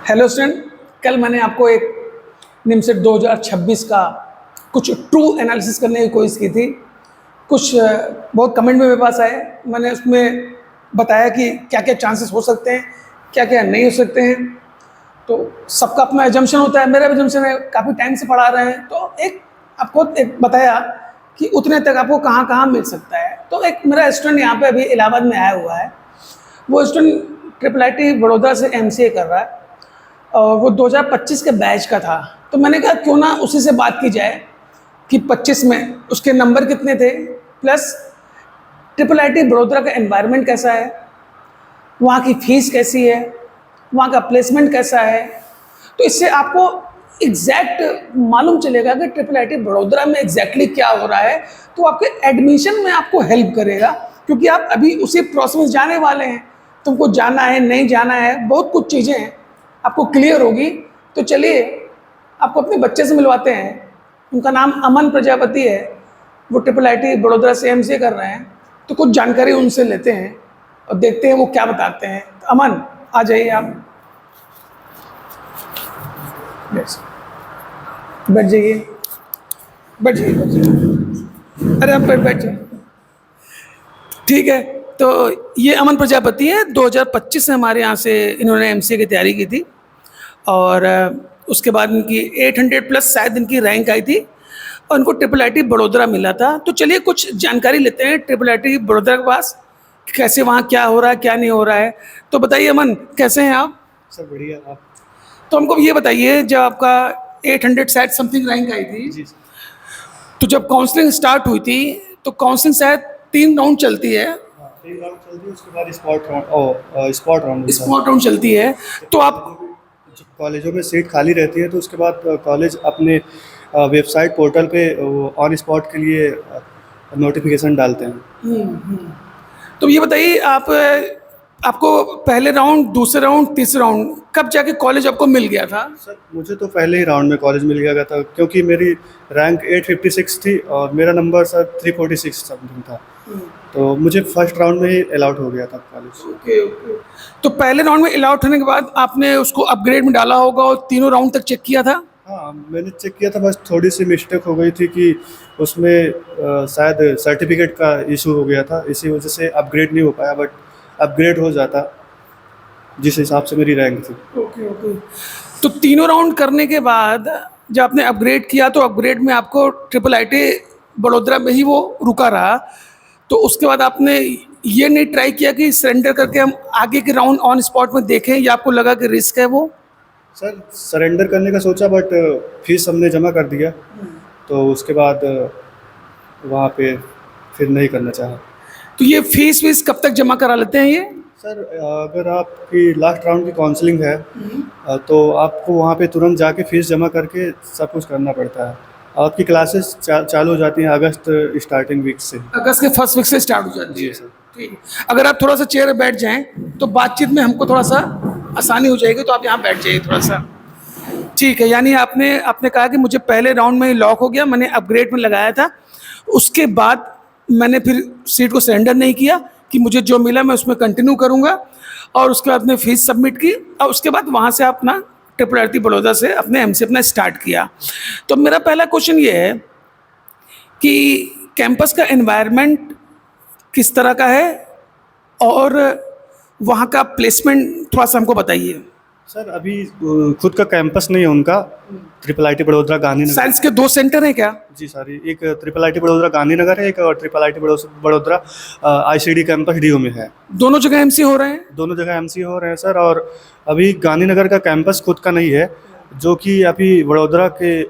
Hello student, कल मैंने आपको एक निमसेट 2026 का कुछ ट्रू एनालिसिस करने की कोशिश की थी। कुछ बहुत कमेंट में मेरे पास आए। मैंने उसमें बताया कि क्या क्या चांसेस हो सकते हैं, क्या क्या नहीं हो सकते हैं। तो सबका अपना एजम्पशन होता है, मेरा एजम्पशन है, काफ़ी टाइम से पढ़ा रहे हैं तो एक आपको एक बताया कि उतने तक आपको कहाँ कहाँ मिल सकता है। तो एक मेरा स्टूडेंट यहाँ पे अभी इलाहाबाद में आया हुआ है। वो स्टूडेंट IIIT बड़ौदा से MCA कर रहा है और वो 2025 के बैच का था। तो मैंने कहा क्यों ना उसी से बात की जाए कि 25 में उसके नंबर कितने थे, प्लस IIIT बड़ौदा का एनवायरनमेंट कैसा है, वहाँ की फ़ीस कैसी है, वहाँ का प्लेसमेंट कैसा है। तो इससे आपको एग्जैक्ट मालूम चलेगा कि IIIT बड़ौदा में एग्जैक्टली क्या हो रहा है। तो आपके एडमिशन में आपको हेल्प करेगा, क्योंकि आप अभी उसी प्रोसेस में जाने वाले हैं। तुमको जाना है, नहीं जाना है, बहुत कुछ चीज़ें हैं आपको क्लियर होगी। तो चलिए आपको अपने बच्चे से मिलवाते हैं। उनका नाम अमन प्रजापति है, वो IIIT बड़ौदा से MCA कर रहे हैं। तो कुछ जानकारी उनसे लेते हैं और देखते हैं वो क्या बताते हैं। तो अमन, आ जाइए आप, बैठ जाइए, बैठ जाइए, बैठ जाइए। अरे आप बैठ जाइए। ठीक है, तो ये अमन प्रजापति है। 2025 में हमारे यहाँ से इन्होंने MCA की तैयारी की थी और उसके बाद इनकी 800 प्लस शायद इनकी रैंक आई थी और इनको IIIT बड़ौदा मिला था। तो चलिए कुछ जानकारी लेते हैं IIIT बड़ौदा के पास, कैसे वहाँ क्या हो रहा है, क्या नहीं हो रहा है। तो बताइए अमन, कैसे हैं आप? सर बढ़िया। आप? तो हमको ये बताइए, जब आपका 800 शायद समथिंग रैंक आई थी, जी सर। तो जब काउंसलिंग स्टार्ट हुई थी तो काउंसलिंग शायद 3 राउंड चलती है, हाँ, 3 राउंड चलती है, उसके बाद स्पॉट राउंड होता है। स्पॉट राउंड चलती है। तो आप कॉलेजों में सीट खाली रहती है तो उसके बाद कॉलेज अपने वेबसाइट पोर्टल पे ऑन स्पॉट के लिए नोटिफिकेशन डालते हैं। तो ये बताइए, आपको पहले राउंड, दूसरे राउंड, तीसरे राउंड कब जाके कॉलेज आपको मिल गया था? सर मुझे तो पहले ही राउंड में कॉलेज मिल गया था, क्योंकि मेरी रैंक 856 थी और मेरा नंबर सर 346 समथिंग था। तो मुझे फर्स्ट राउंड में ही अलाउट हो गया था कॉलेज। Okay okay. तो पहले राउंड में अलाउट होने के बाद आपने उसको अपग्रेड में डाला होगा और तीनों राउंड तक चेक किया था? हाँ, मैंने चेक किया था, बस थोड़ी सी मिस्टेक हो गई थी कि उसमें शायद सर्टिफिकेट का इशू हो गया था, इसी वजह से अपग्रेड नहीं हो पाया, बट अपग्रेड हो जाता जिस हिसाब से मेरी रैंक थी। Okay okay. तो तीनों राउंड करने के बाद जब आपने अपग्रेड किया तो अपग्रेड में आपको IIIT बड़ौदा में ही वो रुका रहा। तो उसके बाद आपने ये नहीं ट्राई किया कि सरेंडर करके हम आगे के राउंड ऑन स्पॉट में देखें, या आपको लगा कि रिस्क है वो? सर सरेंडर करने का सोचा, बट फीस हमने जमा कर दिया, तो उसके बाद वहाँ पे फिर नहीं करना चाहा। तो ये फीस वीस कब तक जमा करा लेते हैं ये? सर अगर आपकी लास्ट राउंड की काउंसलिंग है तो आपको वहाँ पे तुरंत जाके फीस जमा करके सब कुछ करना पड़ता है। आपकी क्लासेस चालू हो जाती हैं अगस्त स्टार्टिंग वीक से। अगस्त के फर्स्ट वीक से स्टार्ट हो जाती है। जी सर। ठीक है, अगर आप थोड़ा सा चेयर पे बैठ जाएं तो बातचीत में हमको थोड़ा सा आसानी हो जाएगी। तो आप यहाँ बैठ जाइए थोड़ा सा। ठीक है, यानी आपने आपने कहा कि मुझे पहले राउंड में ही लॉक हो गया, मैंने अपग्रेड में लगाया था, उसके बाद मैंने फिर सीट को सरेंडर नहीं किया कि मुझे जो मिला मैं उसमें कंटिन्यू करूँगा, और उसके बाद अपने फीस सबमिट की और उसके बाद वहाँ से अपना IIIT बड़ौदा से अपने MCA अपना स्टार्ट किया। तो मेरा पहला क्वेश्चन ये है कि कैंपस का एनवायरनमेंट किस तरह का है और वहाँ का प्लेसमेंट थोड़ा सा हमको बताइए। सर अभी खुद का कैंपस नहीं है उनका, IIIT बड़ौदा गांधीनगर। साइंस के 2 सेंटर हैं क्या? जी सर, एक IIIT बड़ौदा गांधीनगर है, एक और IIIT Baroda ICD campus DU में है। दोनों जगह MCA हो रहे हैं? दोनों जगह MCA हो रहे हैं सर। और अभी गांधीनगर का कैंपस खुद का नहीं है, जो कि अभी वडोदरा के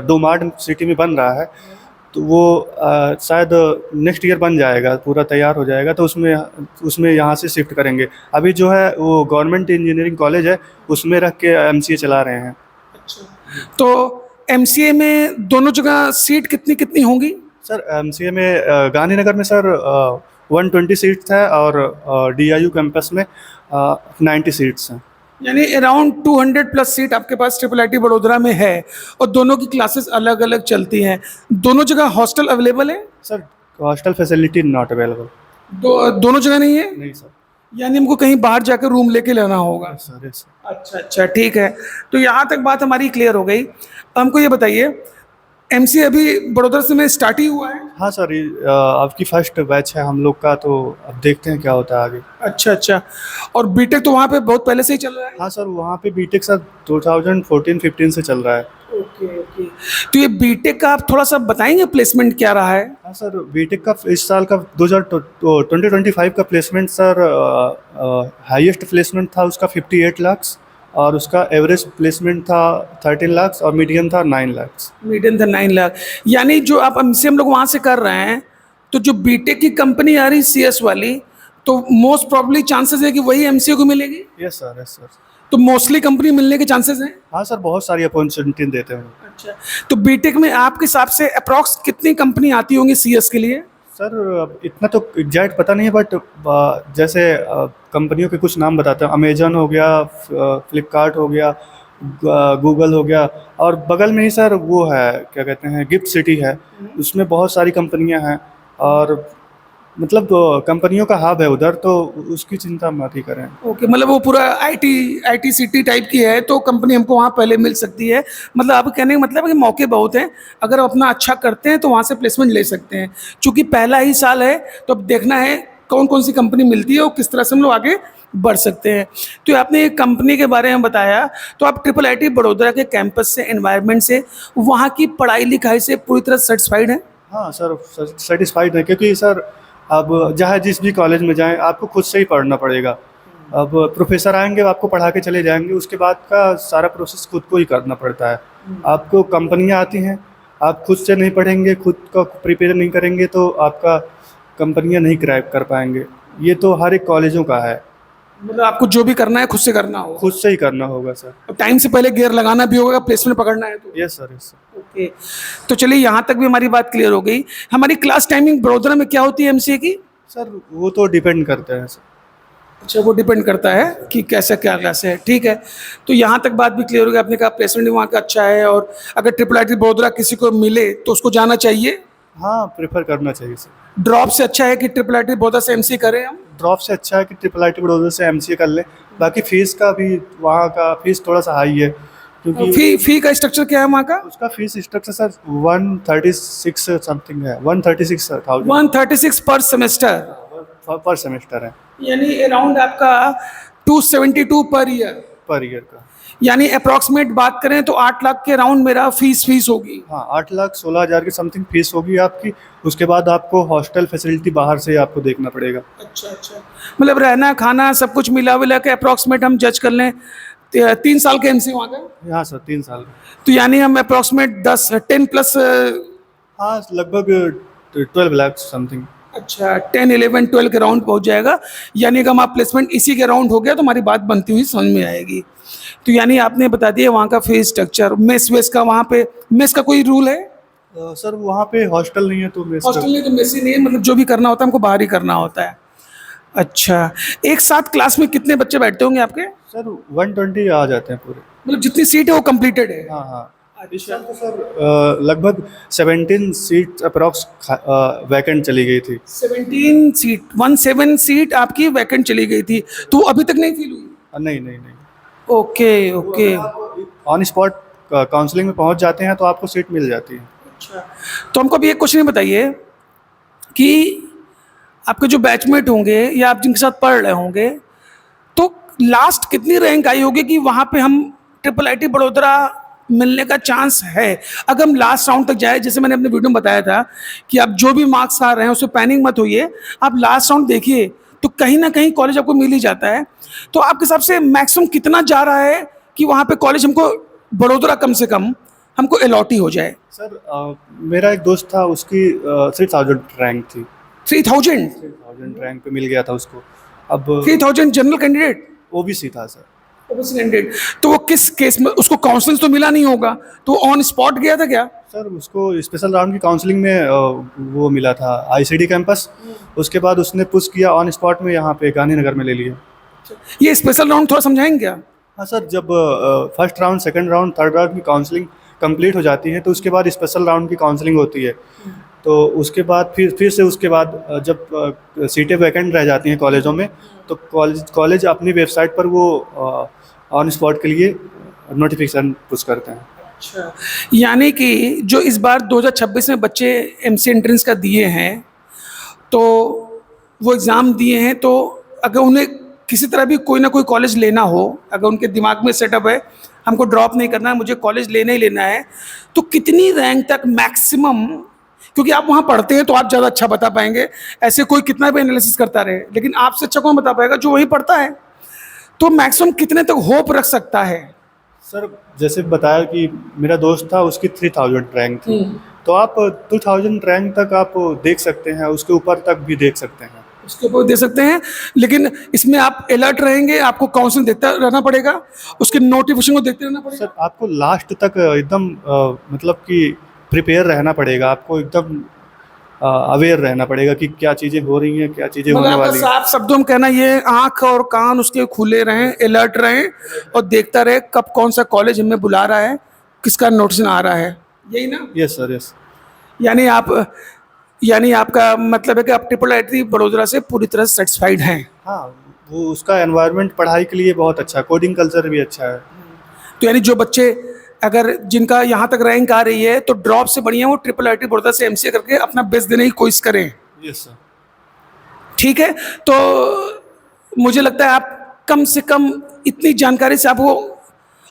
डोमार्ट सिटी में बन रहा है। तो वो शायद नेक्स्ट ईयर बन जाएगा, पूरा तैयार हो जाएगा, तो उसमें यहाँ से शिफ्ट करेंगे। अभी जो है वो गवर्नमेंट इंजीनियरिंग कॉलेज है, उसमें रख के MCA चला रहे हैं। तो MCA में दोनों जगह सीट कितनी कितनी होंगी? सर MCA में गांधीनगर में सर 120 सीट्स है और DIU कैंपस में 90 सीट्स हैं। यानी अराउंड 200 प्लस सीट आपके पास IIIT बड़ौदा में है और दोनों की क्लासेस अलग अलग चलती हैं। दोनों जगह हॉस्टल अवेलेबल है? Sir hostel facility not available. दोनों जगह नहीं है? नहीं सर। यानी हमको कहीं बाहर जाकर रूम लेके लेना होगा। Sir yes sir. अच्छा अच्छा, ठीक है। तो यहाँ तक बात हमारी क्लियर हो गई। हमको ये बताइए, एमसीए अभी बड़ौदा से में स्टार्ट ही हुआ है? हाँ सर, आपकी फर्स्ट बैच है हम लोग का, तो अब देखते हैं क्या होता है आगे। अच्छा अच्छा, और बीटेक तो वहाँ पे बहुत पहले से ही चल रहा है? हाँ सर, वहाँ पे बीटेक सर 2014-15 से चल रहा है। Okay okay. तो ये बीटेक का आप थोड़ा सा बताएंगे प्लेसमेंट क्या रहा है? हाँ सर, बीटेक का इस साल का 2025 का प्लेसमेंट सर, हाईएस्ट प्लेसमेंट था उसका 58 लाख, और उसका एवरेज प्लेसमेंट था 13 लाख, और मीडियम था 9 लाख। मीडियम था 9 लाख। यानी जो आप हमसे हम लोग वहाँ से कर रहे हैं, तो जो बीटेक की कंपनी आ रही सीएस वाली, तो मोस्ट प्रॉब्ली चांसेस है कि वही एमसीए को मिलेगी? Yes sir, yes sir. तो मोस्टली कंपनी मिलने के चांसेस हैं? हाँ सर, बहुत सारी अपॉर्चुनिटी देते हैं। अच्छा, तो बीटेक में आपके हिसाब से अप्रॉक्स कितनी कंपनी आती होंगी सीएस के लिए? सर अब इतना तो एग्जैक्ट पता नहीं है, बट जैसे कंपनियों के कुछ नाम बताते हैं। अमेजन हो गया, फ्लिपकार्ट हो गया, गूगल हो गया, और बगल में ही सर वो है, क्या कहते हैं, गिफ्ट सिटी है, उसमें बहुत सारी कंपनियां हैं, और मतलब कंपनियों का हब है उधर, तो उसकी चिंता मत ही करें। ओके, मतलब वो पूरा आईटी सिटी टाइप की है, तो कंपनी हमको वहाँ पहले मिल सकती है। मतलब आप कहने का मतलब है कि मौके बहुत हैं, अगर आप अपना अच्छा करते हैं तो वहाँ से प्लेसमेंट ले सकते हैं। चूँकि पहला ही साल है, तो अब देखना है कौन कौन सी कंपनी मिलती है और किस तरह से हम लोग आगे बढ़ सकते हैं। तो आपने एक कंपनी के बारे में बताया, तो आप ट्रिपल आईटी बड़ौदा के कैंपस से, एनवायरनमेंट से, वहाँ की पढ़ाई लिखाई से पूरी तरह सेटिस्फाइड हैं? हाँ सर, सेटिस्फाइड है, क्योंकि सर अब चाहे जिस भी कॉलेज में जाएं, आपको खुद से ही पढ़ना पड़ेगा। अब प्रोफेसर आएंगे, आपको पढ़ा के चले जाएंगे, उसके बाद का सारा प्रोसेस खुद को ही करना पड़ता है। आपको कंपनियां आती हैं, आप खुद से नहीं पढ़ेंगे, खुद का प्रिपेयर नहीं करेंगे, तो आपका कंपनियां नहीं क्रैक कर पाएंगे। ये तो हर एक कॉलेजों का है। मतलब आपको जो भी करना है खुद से करना होगा? खुद से ही करना होगा सर। अब टाइम से पहले गियर लगाना भी होगा, प्लेसमेंट पकड़ना है तो? Yes sir, yes sir. Okay, तो चलिए यहाँ तक भी हमारी बात क्लियर हो गई। हमारी क्लास टाइमिंग बड़ोदरा में क्या होती है एमसीए की? सर वो तो डिपेंड करते हैं सर। अच्छा, वो डिपेंड करता है कि कैसा क्या क्लास है। ठीक है, तो यहाँ तक बात भी क्लियर हो गई। आपने कहा प्लेसमेंट भी वहाँ का अच्छा है, और अगर ट्रिपल आईटी बड़ोदरा किसी को मिले तो उसको जाना चाहिए। हाँ, प्रेफर करना चाहिए सर। ड्रॉप से अच्छा है कि ट्रिपल आईटी बड़ोदरा से एमसीए करें हम? ड्रॉप से अच्छा है कि ट्रिपल आईटी बड़ौदा से एमसीए कर लें। बाकी फीस का भी, वहाँ का फीस थोड़ा सा हाई है, क्योंकि फी का स्ट्रक्चर क्या है वहाँ का? उसका फीस स्ट्रक्चर सर 136 समथिंग है, 136,000 136 पर सेमेस्टर, पर सेमेस्टर है, यानी अराउंड आपका 272 पर ईयर। पर ईयर का। यानी अप्रॉक्सीमेट बात करें तो 8 लाख के अराउंड मेरा फीस होगी। हाँ, 8,16,000 की समथिंग फीस होगी आपकी। उसके बाद आपको हॉस्टल फैसिलिटी बाहर से आपको देखना पड़ेगा। अच्छा अच्छा, मतलब रहना खाना सब कुछ मिला विला के अप्रॉक्सीमेट हम जज कर लें 3 साल के एमसी वहाँ का? हाँ सर, 3 साल। तो यानी हम अप्रॉक्सीमेट 10 प्लस, हाँ लगभग 12 लाख समथिंग। अच्छा 10 11 12 के राउंड पहुँच जाएगा। यानी कि हम आप प्लेसमेंट इसी के राउंड हो गया तो हमारी बात बनती हुई समझ में आएगी। तो यानी आपने बता दिया वहाँ का फीस स्ट्रक्चर, मेस वेस का, वहाँ पे मेस का कोई रूल है? सर वहाँ पे हॉस्टल नहीं है, तो मेस का- हॉस्टल नहीं तो मेस ही नहीं है, मतलब जो भी करना होता है हमको बाहर ही करना होता है। अच्छा, एक साथ क्लास में कितने बच्चे बैठते होंगे आपके? सर 120 आ जाते हैं पूरे। मतलब जितनी सीट है वो कंप्लीटेड है? हाँ हाँ। इस साल तो सर लगभग 17 सीट अप्रॉक्स वैकेंट चली गई थी। 17 सीट, 17 सीट आपकी वैकेंट चली गई थी, तो अभी तक नहीं फिल हुई? नहीं नहीं नहीं, okay okay. On spot counselling में पहुंच जाते हैं तो आपको सीट मिल जाती है। अच्छा, तो हमको अभी एक क्वेश्चन बताइए कि आपके जो बैचमेट होंगे या आप जिनके साथ पढ़ रहे होंगे, तो लास्ट कितनी रैंक आई होगी कि वहाँ पे हम ट्रिपल आईटी बड़ोदरा मिलने का चांस है? अगर हम लास्ट राउंड तक जाए, जैसे मैंने अपने वीडियो में बताया था कि आप जो भी मार्क्स आ रहे हैं उसमें पैनिक मत होइए, आप लास्ट राउंड देखिए तो कहीं ना कहीं कॉलेज आपको मिल ही जाता है। तो आपके हिसाब से मैक्सिमम कितना जा रहा है कि वहाँ पे कॉलेज हमको बड़ोदरा कम से कम हमको अलॉट ही हो जाए? सर मेरा एक दोस्त था, उसकी 3000 रैंक थी। 3000? 3000 रैंक पे मिल गया था उसको। अब 3000 जनरल कैंडिडेट? ओबीसी था सर। ओबीसी कैंडिडेट, तो वो किस केस में, उसको काउंसलिंग तो मिला नहीं होगा, तो ऑन स्पॉट गया था क्या? सर उसको स्पेशल राउंड की काउंसलिंग में वो मिला था आईसीडी कैंपस। उसके बाद उसने पुश किया ऑन स्पॉट में, यहाँ पे गांधीनगर में ले लिया। ये स्पेशल राउंड थोड़ा समझाएंगे क्या? हाँ सर, जब first round, second round, third round की काउंसलिंग कंप्लीट हो जाती है तो उसके बाद स्पेशल राउंड की काउंसलिंग होती है। तो उसके बाद फिर से उसके बाद जब सीटें वैकेंट रह जाती हैं कॉलेजों में, तो कॉलेज अपनी वेबसाइट पर वो ऑन स्पॉट के लिए नोटिफिकेशन पुश करते हैं। अच्छा, यानी कि जो इस बार 2026 में बच्चे एमसी एंट्रेंस का दिए हैं, तो वो एग्ज़ाम दिए हैं, तो अगर उन्हें किसी तरह भी कोई ना कोई कॉलेज लेना हो, अगर उनके दिमाग में सेटअप है हमको ड्रॉप नहीं करना है, मुझे कॉलेज लेना ही लेना है, तो कितनी रैंक तक मैक्सिमम, क्योंकि आप वहाँ पढ़ते हैं तो आप ज़्यादा अच्छा बता पाएंगे, ऐसे कोई कितना भी एनालिसिस करता रहे लेकिन आपसे अच्छा कौन बता पाएगा, जो वही पढ़ता है। तो मैक्सिमम कितने तक होप रख सकता है? सर जैसे बताया कि मेरा दोस्त था, उसकी 3000 रैंक थी, तो आप 2000 रैंक तक आप देख सकते हैं, उसके ऊपर तक भी देख सकते हैं, उसके ऊपर दे सकते हैं। लेकिन इसमें आप अलर्ट रहेंगे, आपको काउंसलिंग देखता रहना पड़ेगा, उसके नोटिफिकेशन को देखते रहना पड़ेगा। सर आपको लास्ट तक एकदम मतलब कि प्रिपेयर रहना पड़ेगा, आपको एकदम अवेयर रहना पड़ेगा कि क्या चीज़ें हो रही हैं, क्या चीज़ें मतलब होने आपका वाली हैं। साफ शब्दों में कहना ये है, आंख और कान उसके खुले रहें, अलर्ट रहें और देखता रहे कब कौन सा कॉलेज हमें बुला रहा है, किसका नोटिस आ रहा है, यही ना? Yes sir, yes. यानी आपका मतलब है कि आप ट्रिपल आईटी बड़ोदरा से पूरी तरह से सेटिस्फाइड हैं। हाँ, वो उसका एनवायरनमेंट पढ़ाई के लिए बहुत अच्छा है, कोडिंग कल्चर भी अच्छा है। तो यानी जो बच्चे अगर जिनका यहाँ तक रैंक आ रही है तो ड्रॉप से बढ़िया वो ट्रिपल आईटी बड़ौदा से एमसीए करके अपना बेस्ट देने की कोशिश करें। Yes sir. ठीक है, तो मुझे लगता है आप कम से कम इतनी जानकारी से आपको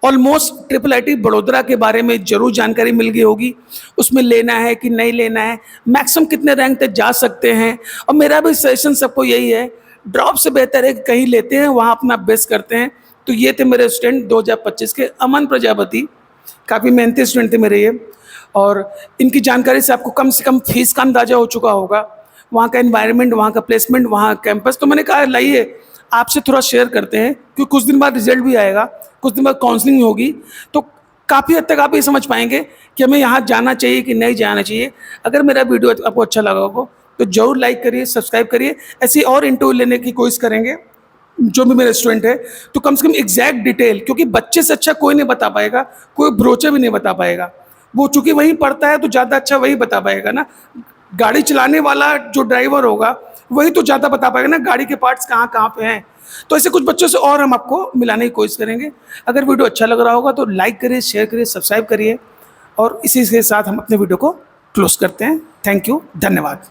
ऑलमोस्ट ट्रिपल आईटी बड़ोदरा के बारे में जरूर जानकारी मिल गई होगी, उसमें लेना है कि नहीं लेना है, मैक्सिमम कितने रैंक तक जा सकते हैं। और मेरा भी सजेशन सबको यही है, ड्रॉप से बेहतर है कि कहीं लेते हैं वहाँ अपना बेस्ट करते हैं। तो ये थे मेरे स्टूडेंट 2025 के अमन प्रजापति, काफ़ी मेहनती स्टूडेंट थे मेरे ये, और इनकी जानकारी से आपको कम से कम फीस का अंदाज़ा हो चुका होगा, वहाँ का एनवायरनमेंट, वहाँ का प्लेसमेंट, वहाँ कैंपस। तो मैंने कहा लाइए आपसे थोड़ा शेयर करते हैं, क्योंकि कुछ दिन बाद रिजल्ट भी आएगा, कुछ दिन बाद काउंसलिंग होगी, तो काफ़ी हद तक आप ये समझ पाएंगे कि हमें यहाँ जाना चाहिए कि नहीं जाना चाहिए। अगर मेरा वीडियो आपको अच्छा लगा हो तो ज़रूर लाइक करिए, सब्सक्राइब करिए, ऐसे और इंटरव्यू लेने की कोशिश करेंगे जो भी मेरे स्टूडेंट है, तो कम से कम एग्जैक्ट डिटेल, क्योंकि बच्चे से अच्छा कोई नहीं बता पाएगा, कोई ब्रोचर भी नहीं बता पाएगा, वो चूंकि वहीं पढ़ता है तो ज़्यादा अच्छा वही बता पाएगा ना। गाड़ी चलाने वाला जो ड्राइवर होगा वही तो ज़्यादा बता पाएगा ना, गाड़ी के पार्ट्स कहाँ कहाँ पे हैं। तो ऐसे कुछ बच्चों से और हम आपको मिलाने की कोशिश करेंगे। अगर वीडियो अच्छा लग रहा होगा तो लाइक करिए, शेयर करिए, सब्सक्राइब करिए, और इसी के साथ हम अपने वीडियो को क्लोज करते हैं। थैंक यू, धन्यवाद।